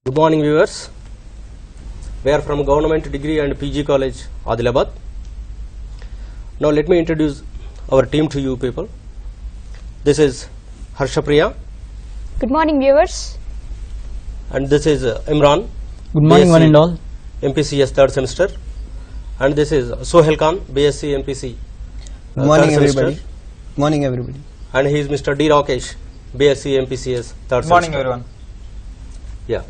Good morning, viewers. We are from Government Degree and PG College, Adilabad. Now let me introduce our team to you people. This is Harshapriya. Good morning, viewers. And this is Imran. Good morning, BSc one and all. MPCS third semester. And this is Sohail Khan, BSc MPC. Good morning, third semester. everybody. Morning, everybody. And he is Mr. D. Rakesh, BSc MPCS third Good morning, semester. everyone. Yeah.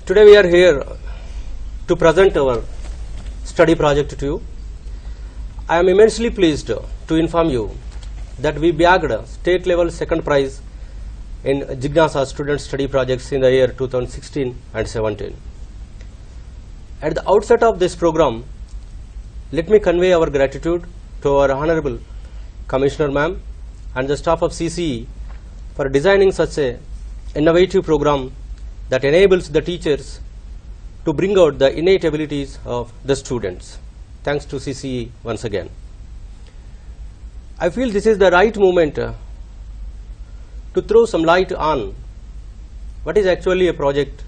Today we are here to present our study project to you. I am immensely pleased to inform you that we bagged state level second prize in Jignasa student study projects in the year 2016 and 17. At the outset of this program, let me convey our gratitude to our Honorable Commissioner Ma'am and the staff of CCE for designing such a innovative program that enables the teachers to bring out the innate abilities of the students. Thanks to CCE once again. I feel this is the right moment to throw some light on what is actually a project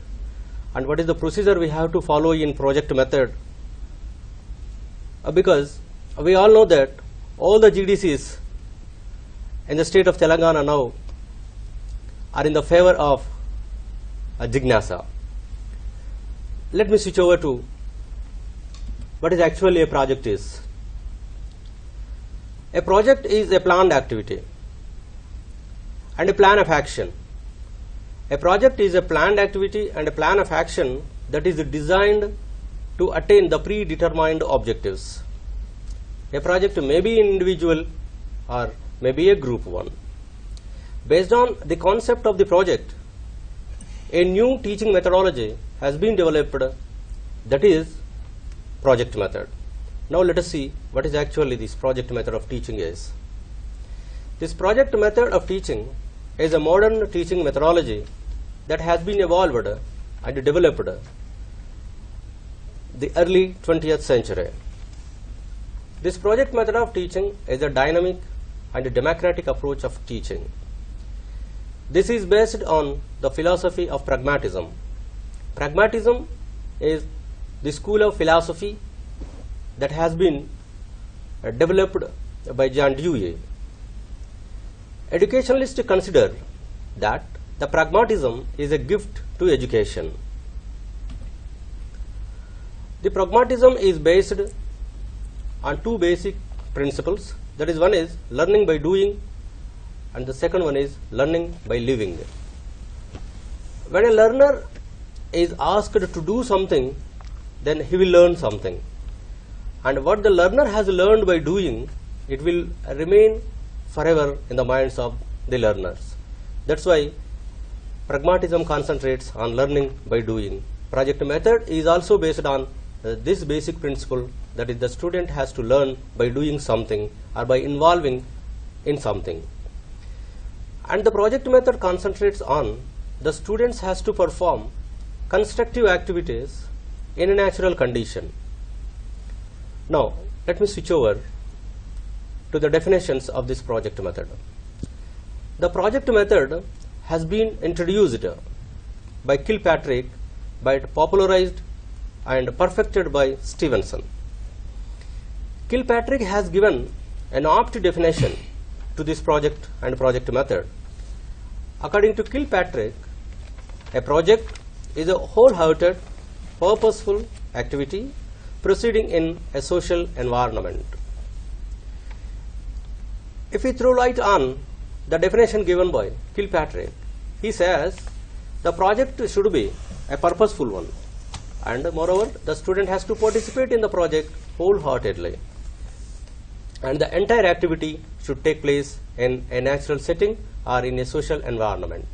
and what is the procedure we have to follow in project method, because we all know that all the GDCs in the state of Telangana now are in the favor of Jignasa. Let me switch over to what is actually a project is. A project is a planned activity and a plan of action. A project is a planned activity and a plan of action that is designed to attain the predetermined objectives. A project may be individual or may be a group one. Based on the concept of the project, a new teaching methodology has been developed, that is project method. Now let us see what is actually this project method of teaching is. This project method of teaching is a modern teaching methodology that has been evolved and developed the early 20th century. This project method of teaching is a dynamic and a democratic approach of teaching. This is based on the philosophy of pragmatism. Pragmatism is the school of philosophy that has been developed by Jean Dewey. Educationalists consider that the pragmatism is a gift to education. The pragmatism is based on two basic principles. That is, one is learning by doing, and the second one is learning by living. When a learner is asked to do something, then he will learn something. And what the learner has learned by doing, it will remain forever in the minds of the learners. That's why pragmatism concentrates on learning by doing. Project method is also based on this basic principle, that is, the student has to learn by doing something or by involving in something. And the project method concentrates on the students has to perform constructive activities in a natural condition. Now let me switch over to the definitions of this project method. The project method has been introduced by Kilpatrick, but popularized and perfected by Stevenson. Kilpatrick has given an apt definition to this project and project method. According to Kilpatrick, a project is a wholehearted, purposeful activity proceeding in a social environment. If we throw light on the definition given by Kilpatrick, he says the project should be a purposeful one, and moreover the student has to participate in the project wholeheartedly, and the entire activity should take place in a natural setting or in a social environment.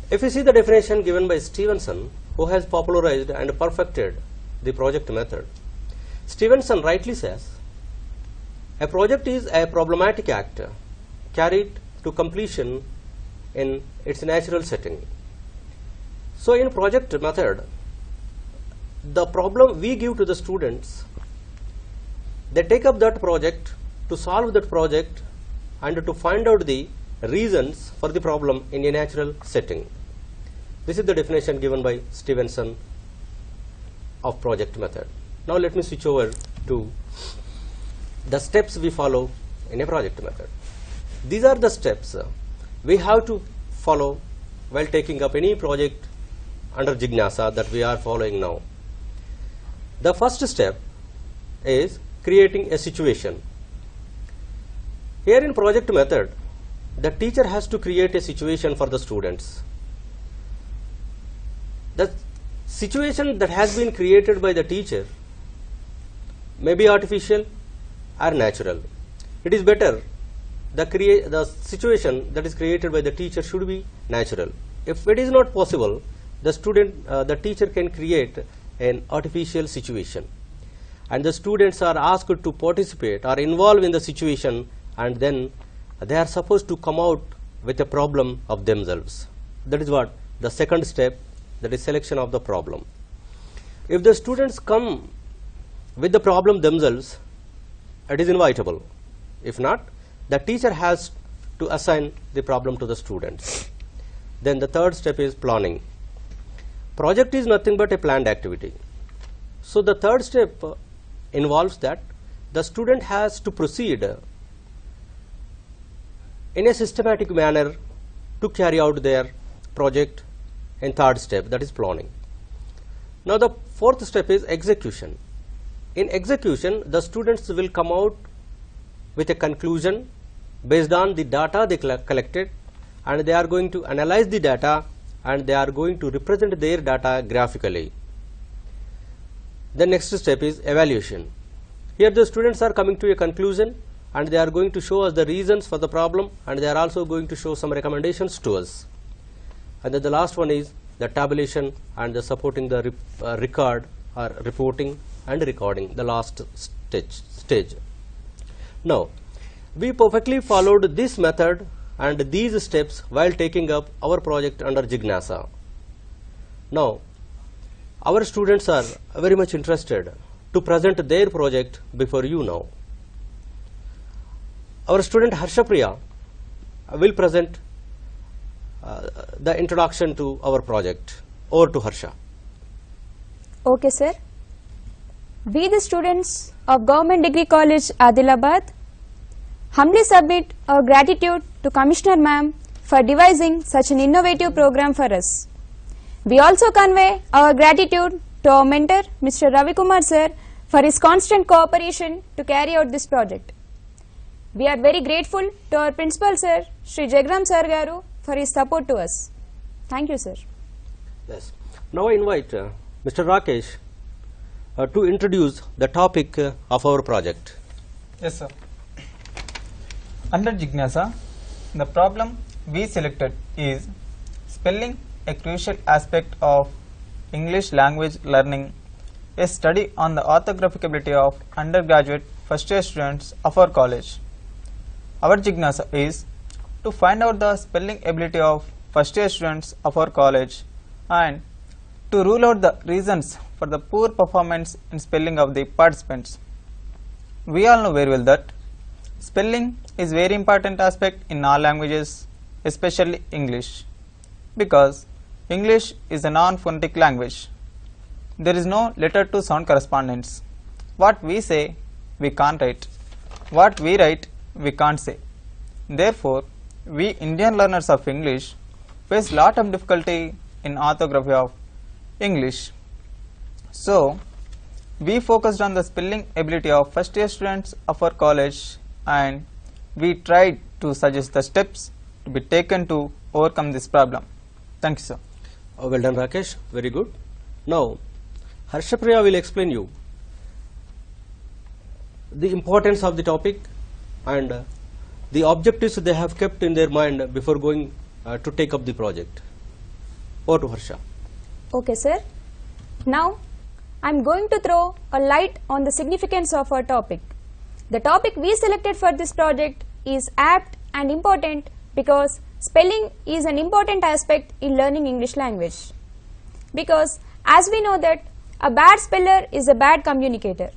If you see the definition given by Stevenson, who has popularized and perfected the project method, Stevenson rightly says a project is a problematic act carried to completion in its natural setting. So in project method, the problem we give to the students, they take up that project to solve that project and to find out the reasons for the problem in a natural setting. This is the definition given by Stevenson of project method. Now let me switch over to the steps we follow in a project method. These are the steps we have to follow while taking up any project under Jignasa that we are following now. The first step is creating a situation. Here in project method, the teacher has to create a situation for the students. The situation that has been created by the teacher may be artificial or natural. It is better the situation that is created by the teacher should be natural. If it is not possible, the teacher can create an artificial situation, and the students are asked to participate or involve in the situation, and then they are supposed to come out with a problem of themselves. That is what the second step, that is selection of the problem. If the students come with the problem themselves, it is invitable. If not, the teacher has to assign the problem to the students. Then the third step is planning. Project is nothing but a planned activity. So the third step involves that the student has to proceed in a systematic manner to carry out their project in third step, that is planning. Now the fourth step is execution. In execution, the students will come out with a conclusion based on the data they collected, and they are going to analyze the data, and they are going to represent their data graphically. The next step is evaluation. Here the students are coming to a conclusion, and they are going to show us the reasons for the problem, and they are also going to show some recommendations to us. And then the last one is the tabulation and the supporting the record or reporting and recording, the last stage. Now, we perfectly followed this method and these steps while taking up our project under Jignasa. Now, our students are very much interested to present their project before you now. Our student Harshapriya will present the introduction to our project. Over to Harsha. Okay, sir. We, the students of Government Degree College, Adilabad, humbly submit our gratitude to Commissioner Ma'am for devising such an innovative program for us. We also convey our gratitude to our mentor, Mr. Ravi Kumar sir, for his constant cooperation to carry out this project. We are very grateful to our principal sir, Sri Jagram sir Garu, for his support to us. Thank you, sir. Yes. Now I invite Mr. Rakesh to introduce the topic of our project. Yes, sir. Under Jignasa, the problem we selected is spelling, a crucial aspect of English language learning, a study on the orthographic ability of undergraduate first year students of our college. Our Jignasa is to find out the spelling ability of first year students of our college and to rule out the reasons for the poor performance in spelling of the participants. We all know very well that spelling is very important aspect in all languages, especially English, because English is a non-phonetic language. There is no letter to sound correspondence. What we say, we can't write. What we write, we can't say. Therefore, we Indian learners of English face lot of difficulty in orthography of English. So, we focused on the spelling ability of first year students of our college, and we tried to suggest the steps to be taken to overcome this problem. Thank you, sir. Well done, Rakesh. Very good. Now, Harshapriya will explain you the importance of the topic and the objectives they have kept in their mind before going to take up the project. Over to Harsha. Okay, sir. Now, I am going to throw a light on the significance of our topic. The topic we selected for this project is apt and important because spelling is an important aspect in learning English language. Because as we know that a bad speller is a bad communicator.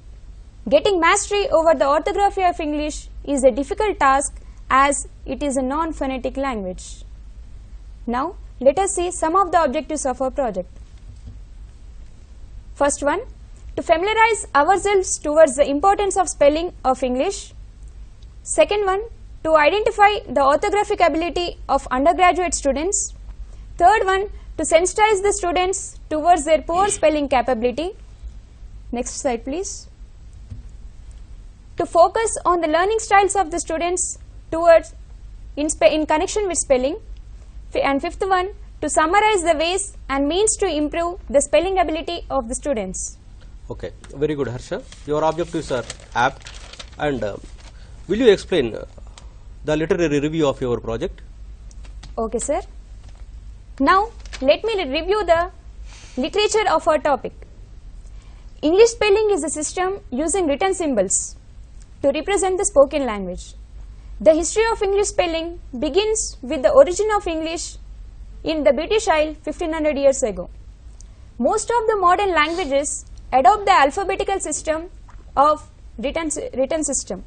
Getting mastery over the orthography of English is a difficult task as it is a non-phonetic language. Now, let us see some of the objectives of our project. First one, to familiarize ourselves towards the importance of spelling of English. Second one, to identify the orthographic ability of undergraduate students. Third one, to sensitize the students towards their poor spelling capability. Next slide please. To focus on the learning styles of the students towards in connection with spelling. And fifth one, to summarize the ways and means to improve the spelling ability of the students. Okay, very good Harsha. Your objectives are apt, and will you explain the literary review of your project? Okay sir. Now let me review the literature of our topic. English spelling is a system using written symbols to represent the spoken language. The history of English spelling begins with the origin of English in the British Isles 1500 years ago. Most of the modern languages adopt the alphabetical system of written system.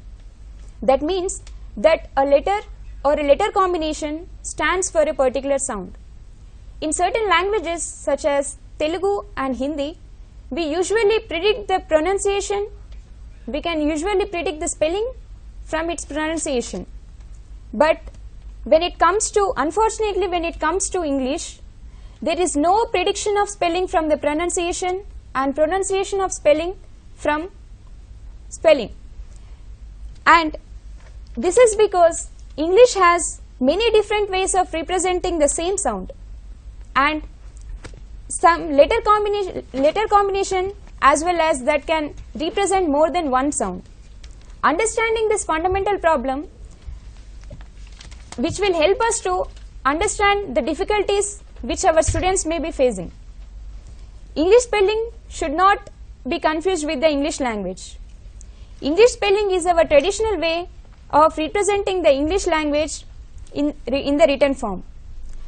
That means that a letter or a letter combination stands for a particular sound. In certain languages such as Telugu and Hindi, we usually predict the pronunciation. We can usually predict the spelling from its pronunciation. But when it comes to, unfortunately when it comes to English, there is no prediction of spelling from the pronunciation and pronunciation of spelling from spelling. And this is because English has many different ways of representing the same sound, and some letter combination as well as that can represent more than one sound. Understanding this fundamental problem, which will help us to understand the difficulties which our students may be facing. English spelling should not be confused with the English language. English spelling is our traditional way of representing the English language in the written form.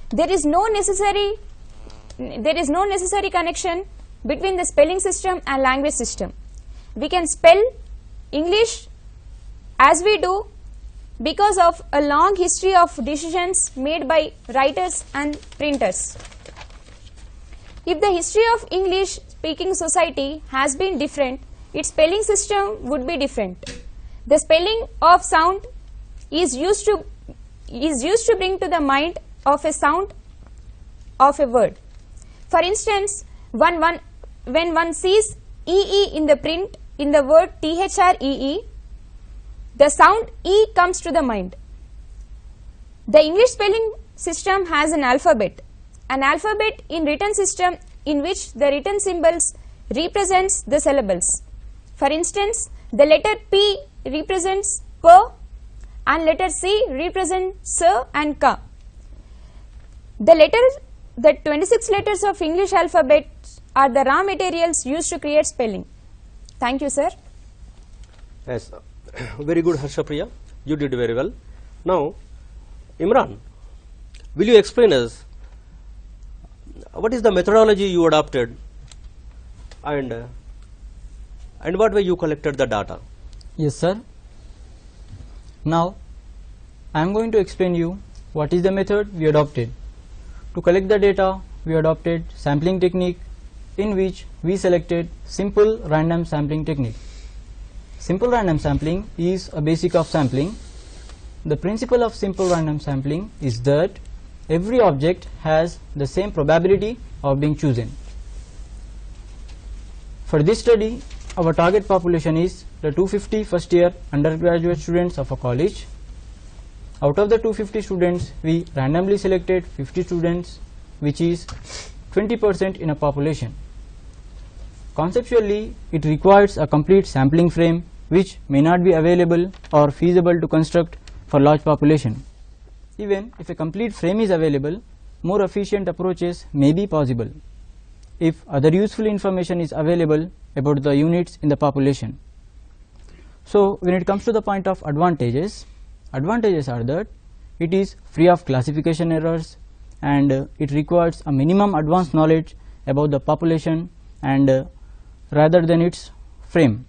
There is no necessary connection between the spelling system and language system. We can spell English as we do because of a long history of decisions made by writers and printers. If the history of English speaking society has been different, its spelling system would be different. The spelling of sound is used to bring to the mind of a sound of a word. For instance, when one sees EE in the print in the word THREE, the sound E comes to the mind. The English spelling system has an alphabet in written system in which the written symbols represents the syllables. For instance, the letter P represents P and letter C represents S and K. The 26 letters of English alphabet are the raw materials used to create spelling. Thank you, sir. Yes, very good Harsha Priya. You did very well. Now, Imran, will you explain us what is the methodology you adopted and what way you collected the data? Yes, sir. Now, I am going to explain you what is the method we adopted. To collect the data, we adopted sampling technique in which we selected simple random sampling technique. Simple random sampling is a basic of sampling. The principle of simple random sampling is that every object has the same probability of being chosen. For this study, our target population is the 250 first year undergraduate students of a college. Out of the 250 students, we randomly selected 50 students, which is 20% in a population. Conceptually, it requires a complete sampling frame which may not be available or feasible to construct for large population. Even if a complete frame is available, more efficient approaches may be possible if other useful information is available about the units in the population. So, when it comes to the point of advantages are that it is free of classification errors and it requires a minimum advanced knowledge about the population and rather than its frame.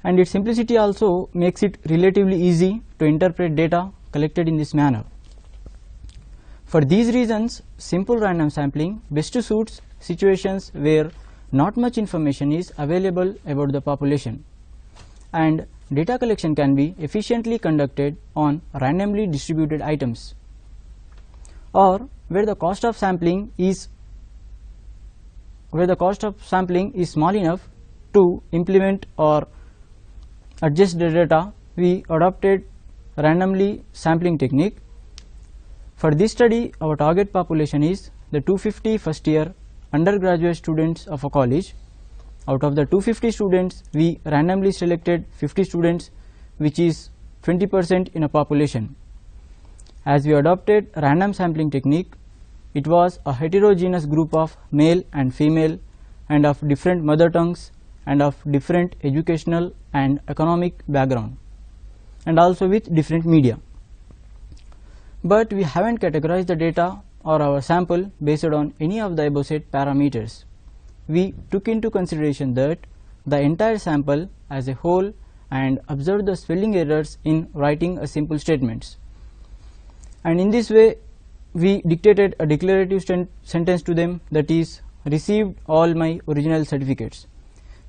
And its simplicity also makes it relatively easy to interpret data collected in this manner. For these reasons, simple random sampling best suits situations where not much information is available about the population, and data collection can be efficiently conducted on randomly distributed items, or where the cost of sampling is small enough to implement or adjust the data. We adopted randomly sampling technique. For this study, our target population is the 250 first year undergraduate students of a college. Out of the 250 students, we randomly selected 50 students, which is 20% in a population. As we adopted random sampling technique, it was a heterogeneous group of male and female and of different mother tongues and of different educational and economic background, and also with different media. But we haven't categorized the data or our sample based on any of the above said parameters. We took into consideration that the entire sample as a whole and observed the spelling errors in writing a simple statements. And in this way, we dictated a declarative sentence to them, that is, received all my original certificates.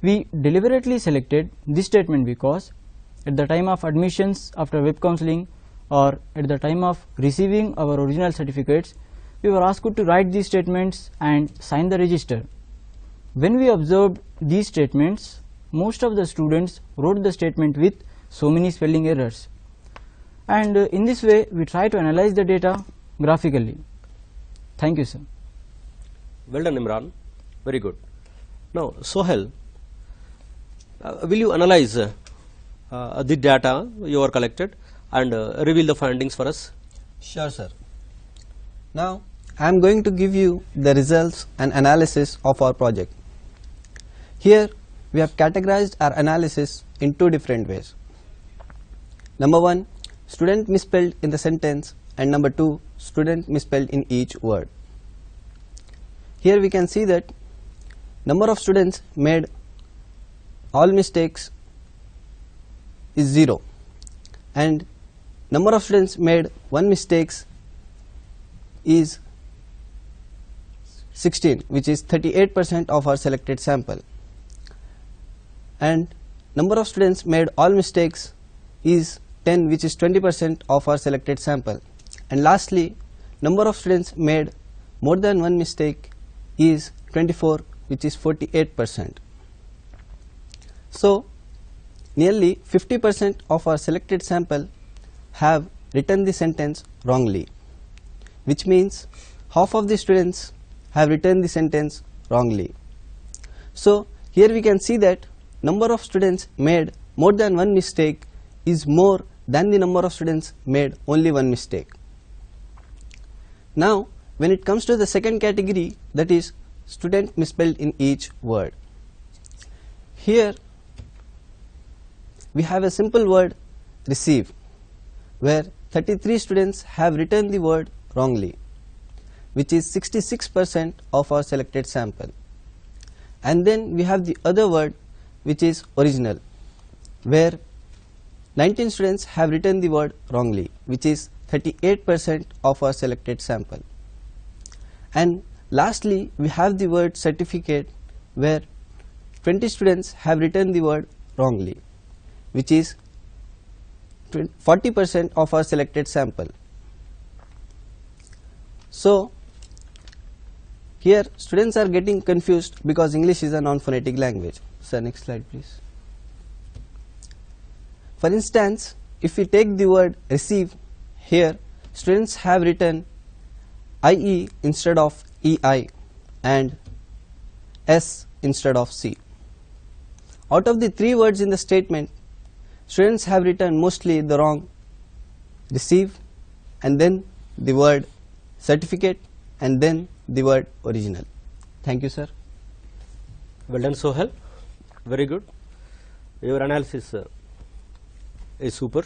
We deliberately selected this statement because at the time of admissions after web counseling or at the time of receiving our original certificates, we were asked to write these statements and sign the register. When we observed these statements, most of the students wrote the statement with so many spelling errors, and in this way we try to analyze the data graphically. Thank you, sir. Well done, Imran. Very good. Now, Sohail, will you analyze the data you are collected and reveal the findings for us? Sure, sir. Now, I am going to give you the results and analysis of our project. Here, we have categorized our analysis in two different ways. Number one, student misspelled in the sentence, and number two, student misspelled in each word. Here we can see that number of students made all mistakes is 0, and number of students made one mistakes is 16, which is 38% of our selected sample, and number of students made all mistakes is 10, which is 20% of our selected sample, and lastly number of students made more than one mistake is 24, which is 48%. So nearly 50% of our selected sample have written the sentence wrongly, which means half of the students have written the sentence wrongly. So here we can see that number of students made more than one mistake is more than the number of students made only one mistake. Now, when it comes to the second category, that is student misspelled in each word, here we have a simple word receive, where 33 students have written the word wrongly, which is 66% of our selected sample. And then we have the other word, which is original, where 19 students have written the word wrongly, which is 38% of our selected sample. And lastly, we have the word certificate, where 20 students have written the word wrongly, which is 40% of our selected sample. So here students are getting confused because English is a non-phonetic language. So next slide please. For instance, if we take the word receive, here students have written IE instead of EI and S instead of C. Out of the three words in the statement, students have written mostly the wrong receive, and then the word certificate, and then the word original. Thank you, sir. Well done, Sohail. Very good. Your analysis is super.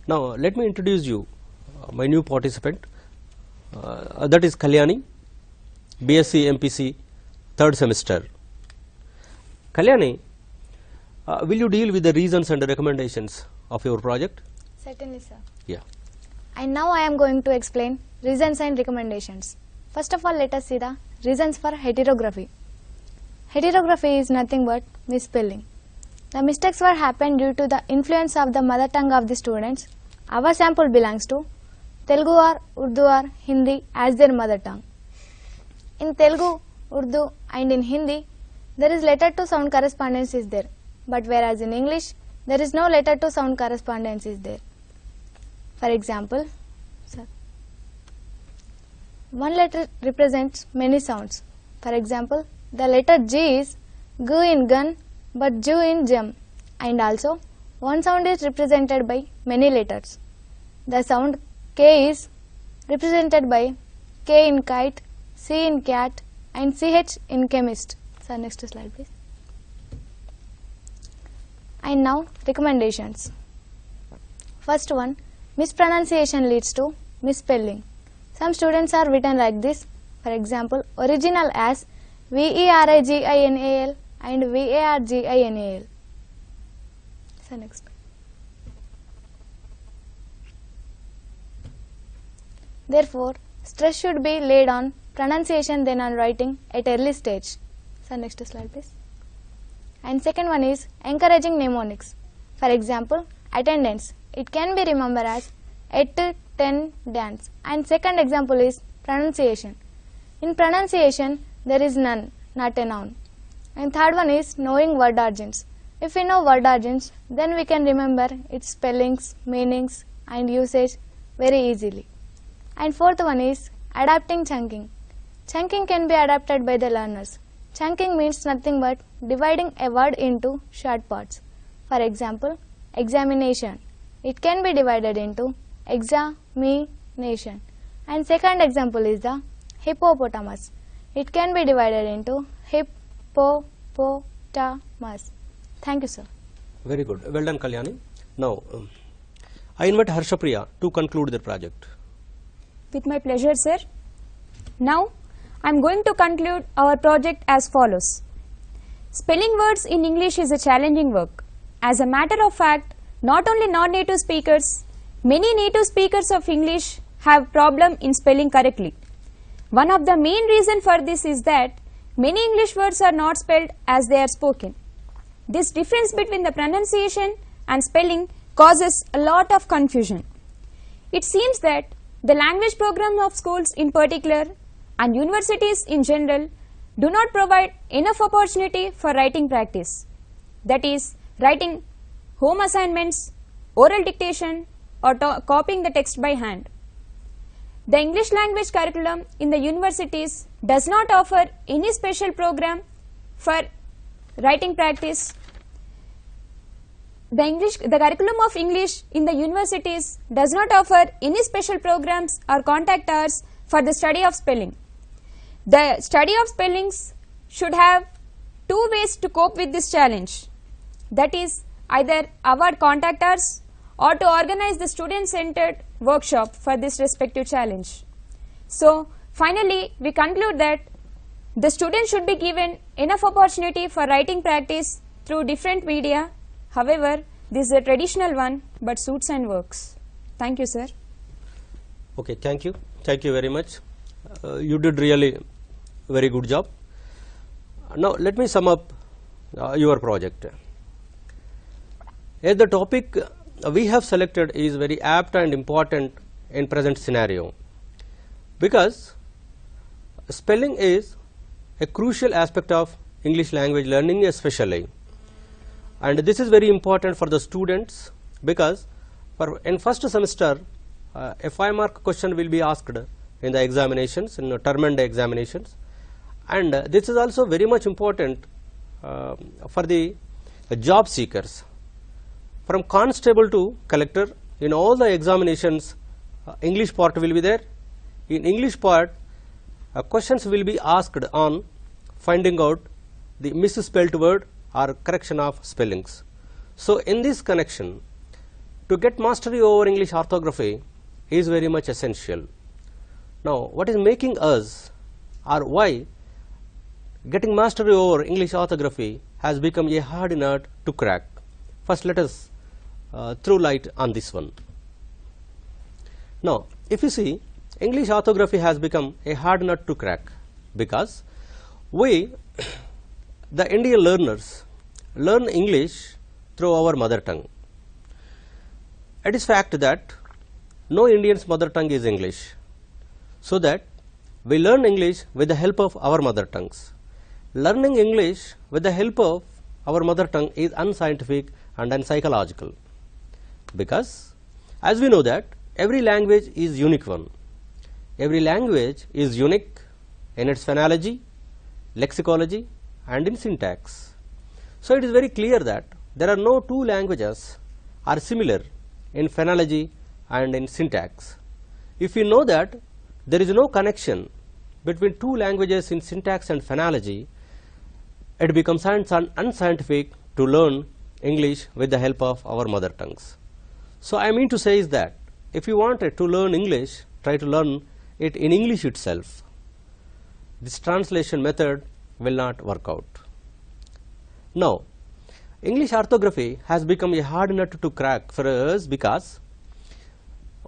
Now let me introduce you my new participant, that is Kalyani, BSc MPC third semester. Kalyani, will you deal with the reasons and recommendations of your project? Certainly, sir. Yeah. And now I am going to explain reasons and recommendations. First of all, let us see the reasons for heterography. Heterography is nothing but misspelling. The mistakes were happened due to the influence of the mother tongue of the students. Our sample belongs to Telugu or Urdu or Hindi as their mother tongue. In Telugu, Urdu and in Hindi, there is letter to sound correspondence is there. But whereas in English, there is no letter to sound correspondence is there. For example, one letter represents many sounds. For example, the letter G is G in gun but Ju in gem, and also one sound is represented by many letters. The sound K is represented by K in kite, C in cat and CH in chemist. So next slide please. And now recommendations. First one, mispronunciation leads to misspelling. Some students are written like this. For example, original as VERIGINAL and VARGINAL. So next. Therefore, stress should be laid on pronunciation than on writing at early stage. So next slide please. And second one is encouraging mnemonics. For example, attendance. It can be remembered as 8 to 10 dance. And second example is pronunciation. In pronunciation, there is none, not a noun. And third one is knowing word origins. If we know word origins, then we can remember its spellings, meanings and usage very easily. And fourth one is adapting chunking. Chunking can be adapted by the learners. Chunking means nothing but dividing a word into short parts. For example, examination. It can be divided into examination. And second example is the hippopotamus. It can be divided into hippopotamus. Thank you, sir. Very good. Well done, Kalyani. Now, I invite Harshapriya to conclude the project. With my pleasure, sir. Now, I am going to conclude our project as follows. Spelling words in English is a challenging work. As a matter of fact, not only non-native speakers, many native speakers of English have problem in spelling correctly. One of the main reasons for this is that many English words are not spelled as they are spoken. This difference between the pronunciation and spelling causes a lot of confusion. It seems that the language programs of schools in particular and universities in general do not provide enough opportunity for writing practice. That is, writing home assignments, oral dictation or copying the text by hand. The English language curriculum in the universities does not offer any special program for writing practice. The curriculum of English in the universities does not offer any special programs or contact hours for the study of spelling. The study of spellings should have two ways to cope with this challenge. That is, either award contact hours or to organize the student-centered workshop for this respective challenge. So, finally, we conclude that the students should be given enough opportunity for writing practice through different media. However, this is a traditional one but suits and works. Thank you, sir. Okay, thank you. Thank you very much. You did really very good job. Now, let me sum up your project. As the topic we have selected is very apt and important in present scenario, because spelling is a crucial aspect of English language learning especially, and this is very important for the students because in first semester a 5-mark question will be asked in the examinations, in the term and examinations, and this is also very much important for the job seekers. From constable to collector, in all the examinations, English part will be there. In English part, questions will be asked on finding out the misspelled word or correction of spellings. So, in this connection, to get mastery over English orthography is very much essential. Now, what is making us, or why getting mastery over English orthography has become a hard nut to crack? First, let us throw light on this one. Now, if you see, English orthography has become a hard nut to crack, because we, the Indian learners, learn English through our mother tongue. It is fact that no Indian's mother tongue is English, so that we learn English with the help of our mother tongues. Learning English with the help of our mother tongue is unscientific and unpsychological, because as we know that every language is unique one. Every language is unique in its phonology, lexicology and in syntax. So it is very clear that there are no two languages are similar in phonology and in syntax. If we know that there is no connection between two languages in syntax and phonology, it becomes unscientific to learn English with the help of our mother tongues. So I mean to say is that if you wanted to learn English, try to learn it in English itself. This translation method will not work out. Now, English orthography has become a hard nut to crack for us, because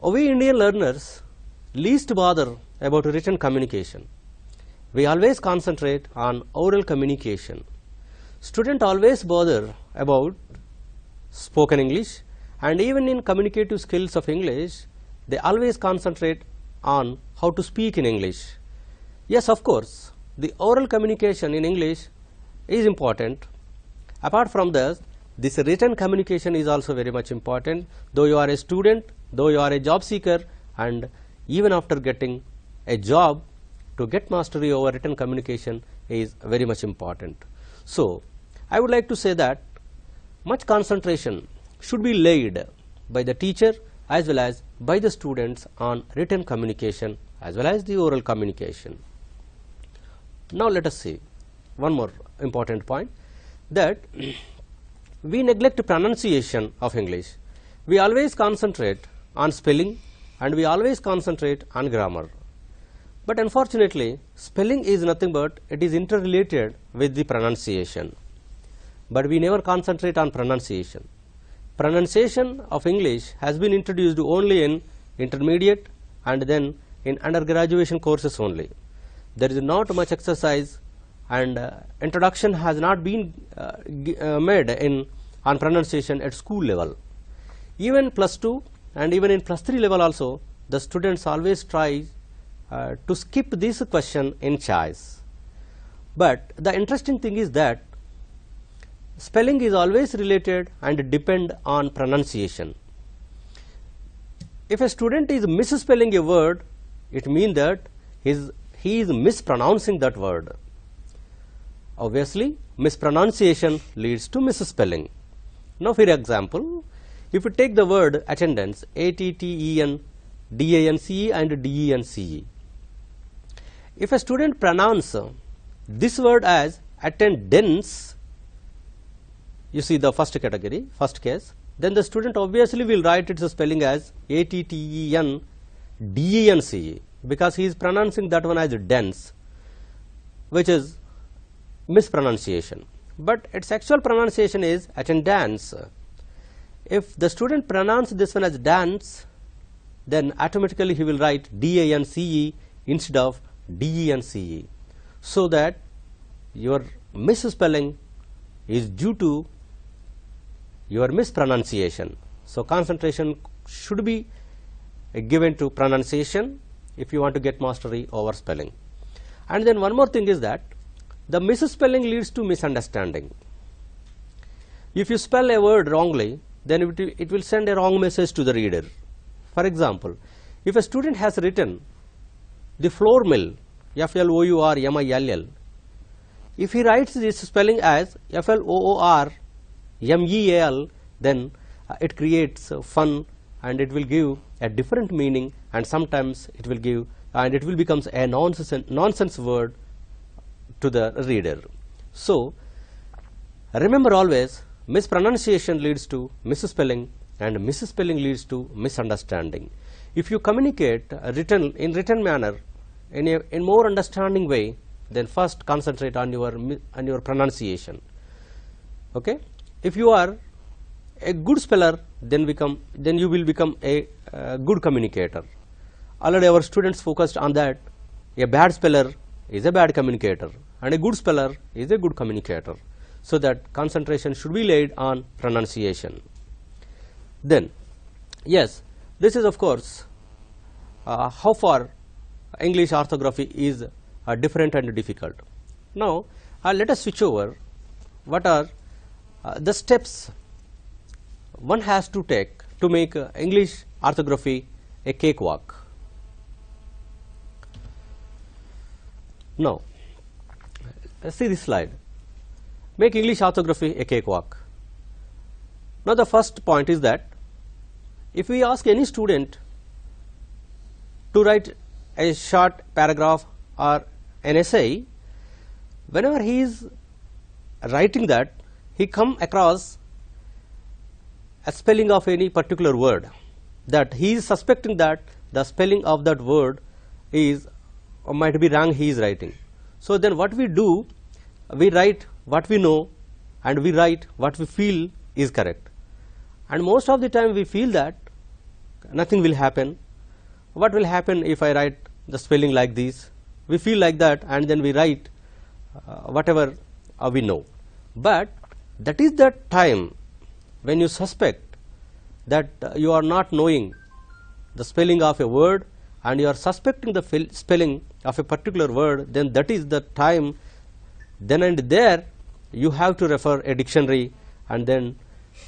we Indian learners least bother about written communication. We always concentrate on oral communication. Students always bother about spoken English, and even in communicative skills of English, they always concentrate on how to speak in English. Yes, of course, the oral communication in English is important. Apart from this written communication is also very much important, though you are a student, though you are a job seeker, and even after getting a job, to get mastery over written communication is very much important. So I would like to say that much concentration should be laid by the teacher as well as by the students on written communication as well as the oral communication. Now let us see one more important point, that we neglect pronunciation of English. We always concentrate on spelling and we always concentrate on grammar. But unfortunately, spelling is nothing but it is interrelated with the pronunciation. But we never concentrate on pronunciation. Pronunciation of English has been introduced only in intermediate and then in undergraduate courses only. There is not much exercise and introduction has not been made on pronunciation at school level. Even plus 2 and even in plus 3 level also, the students always try to skip this question in choice. But the interesting thing is that spelling is always related and depend on pronunciation. If a student is misspelling a word, it means that he is mispronouncing that word. Obviously, mispronunciation leads to misspelling. Now, for example, if you take the word attendance, A-T-T-E-N, D-A-N-C-E and D-E-N-C-E. If a student pronounce this word as attendance, you see the first category, first case, then the student obviously will write its spelling as A-T-T-E-N, D-E-N-C-E, because he is pronouncing that one as dense, which is mispronunciation. But its actual pronunciation is attendance. If the student pronounces this one as dance, then automatically he will write D-A-N-C-E instead of D-E-N-C-E, so that your misspelling is due to your mispronunciation. So concentration should be given to pronunciation if you want to get mastery over spelling. And then one more thing is that the misspelling leads to misunderstanding. If you spell a word wrongly, then it will send a wrong message to the reader. For example, if a student has written the flour mill, F-L-O-U-R-M-I-L-L, if he writes this spelling as F-L-O-O-R-M-E-A-L, then it creates fun and it will give a different meaning, and sometimes it will give and it will become a nonsense word to the reader. So remember always, mispronunciation leads to misspelling and misspelling leads to misunderstanding. If you communicate in written manner in more understanding way, then first concentrate on your pronunciation. Okay, if you are a good speller, then you will become a good communicator. already our students focused on that. A bad speller is a bad communicator and a good speller is a good communicator. So that concentration should be laid on pronunciation. Then, yes, this is of course how far English orthography is different and difficult. Now, let us switch over. What are the steps one has to take to make English orthography a cakewalk? Now, see this slide. Make English orthography a cakewalk. Now, the first point is that if we ask any student to write a short paragraph or an essay, whenever he is writing that, he come across a spelling of any particular word, that he is suspecting that the spelling of that word is or might be wrong, he is writing. So then what we do, we write what we know and we write what we feel is correct. And most of the time we feel that nothing will happen. What will happen if I write the spelling like this? We feel like that and then we write whatever we know. But that is the time when you suspect that you are not knowing the spelling of a word and you are suspecting the spelling of a particular word, then that is the time, then and there you have to refer a dictionary and then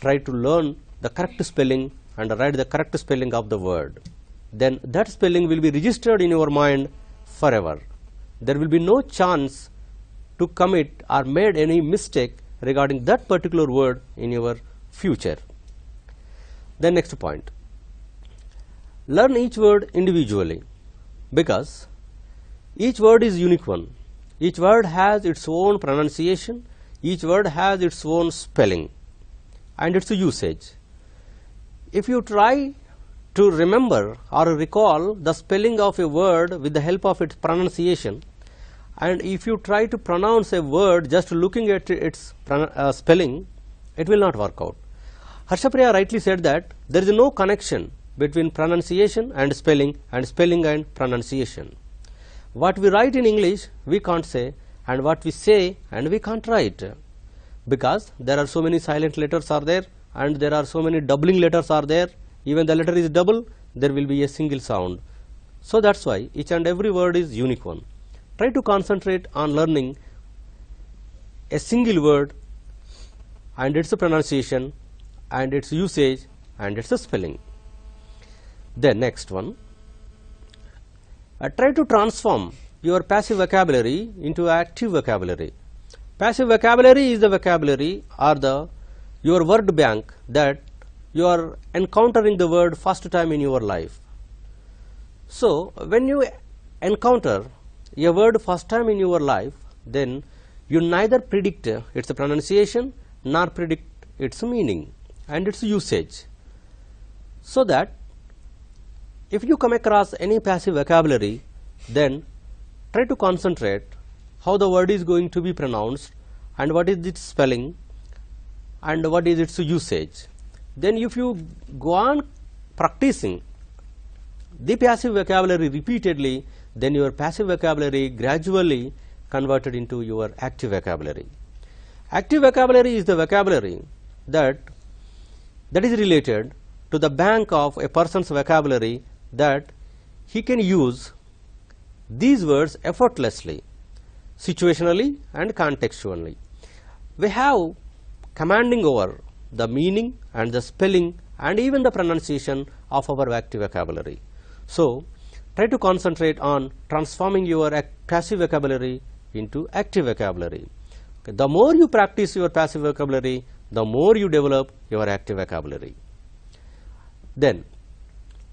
try to learn the correct spelling and write the correct spelling of the word. Then that spelling will be registered in your mind forever. There will be no chance to commit or made any mistake regarding that particular word in your future. The next point, learn each word individually, because each word is unique one. Each word has its own pronunciation, each word has its own spelling and its usage. If you try to remember or recall the spelling of a word with the help of its pronunciation, and if you try to pronounce a word just looking at its spelling, it will not work out. Harshapriya rightly said that there is no connection between pronunciation and spelling and pronunciation. What we write in English we can't say, and what we say and we can't write, because there are so many silent letters are there and there are so many doubling letters are there. Even the letter is double, there will be a single sound. So that's why each and every word is unique one. Try to concentrate on learning a single word and its pronunciation and its usage and its spelling. The next one, try to transform your passive vocabulary into active vocabulary. Passive vocabulary is the vocabulary or your word bank that you are encountering the word first time in your life. So when you encounter a word first time in your life, then you neither predict its pronunciation nor predict its meaning and its usage. So that if you come across any passive vocabulary, then try to concentrate how the word is going to be pronounced and what is its spelling and what is its usage. Then if you go on practicing the passive vocabulary repeatedly, then your passive vocabulary gradually converted into your active vocabulary. Active vocabulary is the vocabulary that is related to the bank of a person's vocabulary, that he can use these words effortlessly, situationally and contextually. We have commanding over the meaning and the spelling and even the pronunciation of our active vocabulary. So try to concentrate on transforming your passive vocabulary into active vocabulary. Okay. The more you practice your passive vocabulary, the more you develop your active vocabulary. Then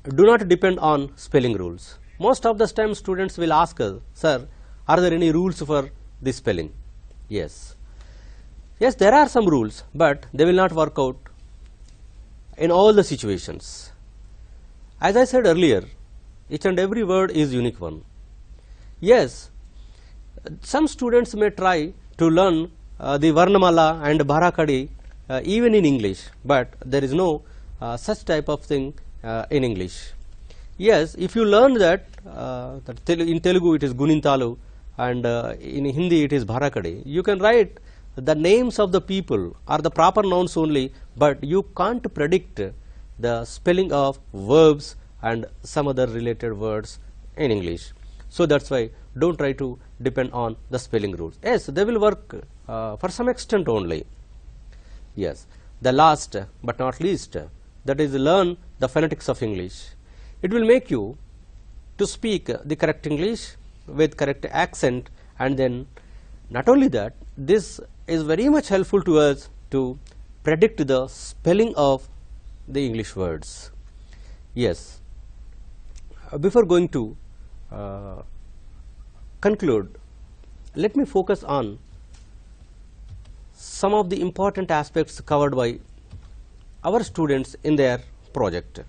do not depend on spelling rules. Most of the time students will ask us, sir, are there any rules for the spelling? Yes, there are some rules, but they will not work out in all the situations. As I said earlier, each and every word is unique one. Yes, some students may try to learn the Varnamala and Bharakadi even in English, but there is no such type of thing in English. Yes, if you learn that, in Telugu it is Gunintalu and in Hindi it is Bharakadi, you can write the names of the people or the proper nouns only, but you can't predict the spelling of verbs and some other related words in English. So that's why don't try to depend on the spelling rules. Yes, they will work for some extent only. Yes, the last but not least, that is learn the phonetics of English. It will make you to speak the correct English with correct accent, and then not only that, this is very much helpful to us to predict the spelling of the English words. Yes, before going to conclude, let me focus on some of the important aspects covered by our students in their project.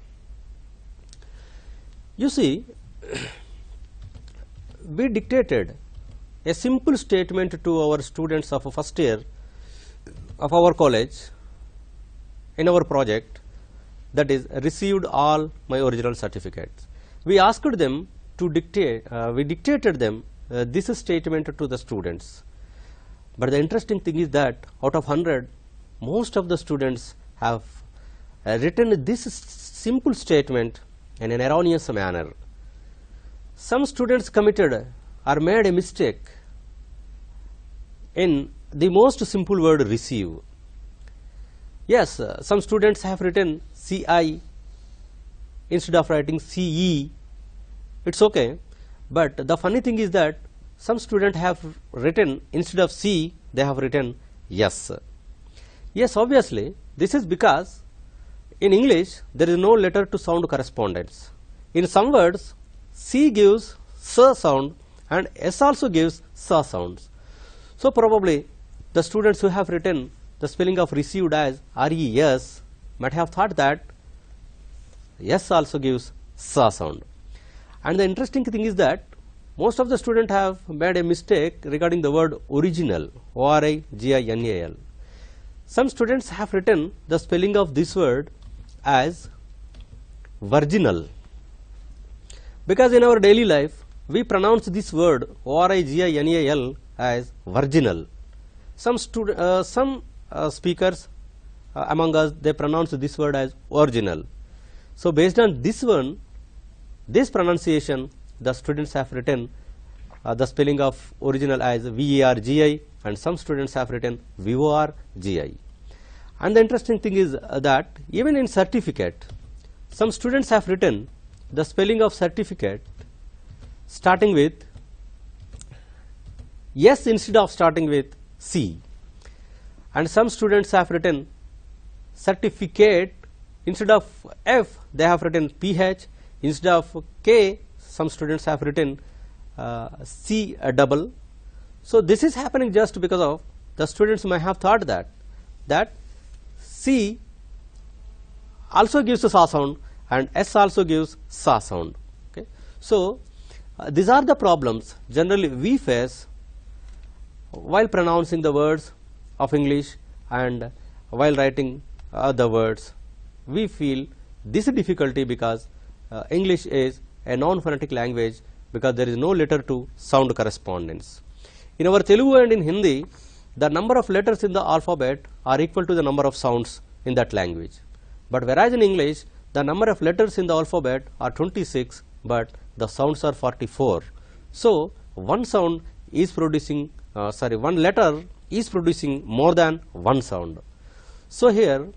You see, we dictated a simple statement to our students of first year of our college in our project, that is received all my original certificates. We asked them to dictate, we dictated them this statement to the students. But the interesting thing is that out of 100, most of the students have written this simple statement in an erroneous manner. Some students committed or made a mistake in the most simple word receive. Yes, some students have written CI instead of writing CE. It's okay, but the funny thing is that some students have written instead of C, they have written yes. Yes, obviously, this is because in English there is no letter to sound correspondence. In some words, C gives S sound and S also gives S sounds. So probably the students who have written the spelling of received as RES might have thought that S also gives S sound. And the interesting thing is that most of the students have made a mistake regarding the word original, ORIGINAL. Some students have written the spelling of this word as virginal, because in our daily life we pronounce this word ORIGINAL as virginal. Some speakers among us, they pronounce this word as original. So based on this pronunciation, the students have written the spelling of original as VARGI, and some students have written VORGI. And the interesting thing is that even in certificate, some students have written the spelling of certificate starting with S instead of starting with C, and some students have written certificate instead of F, they have written PH, instead of K, some students have written C double. So this is happening just because of the students may have thought that C also gives a SA sound and S also gives SA sound. Okay. So these are the problems generally we face while pronouncing the words of English, and while writing the words we feel this difficulty because English is a non-phonetic language, because there is no letter to sound correspondence. In our Telugu and in Hindi, the number of letters in the alphabet are equal to the number of sounds in that language. But whereas in English, the number of letters in the alphabet are 26, but the sounds are 44. So one sound is producing, one letter is producing more than one sound. So here,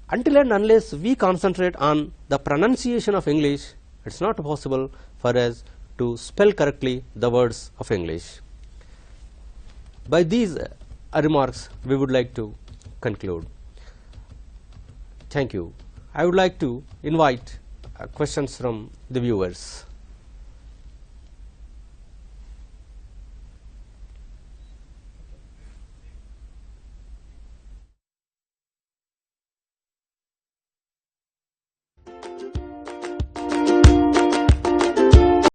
until and unless we concentrate on the pronunciation of English, it's not possible for us to spell correctly the words of English. By these remarks, we would like to conclude. Thank you. I would like to invite questions from the viewers.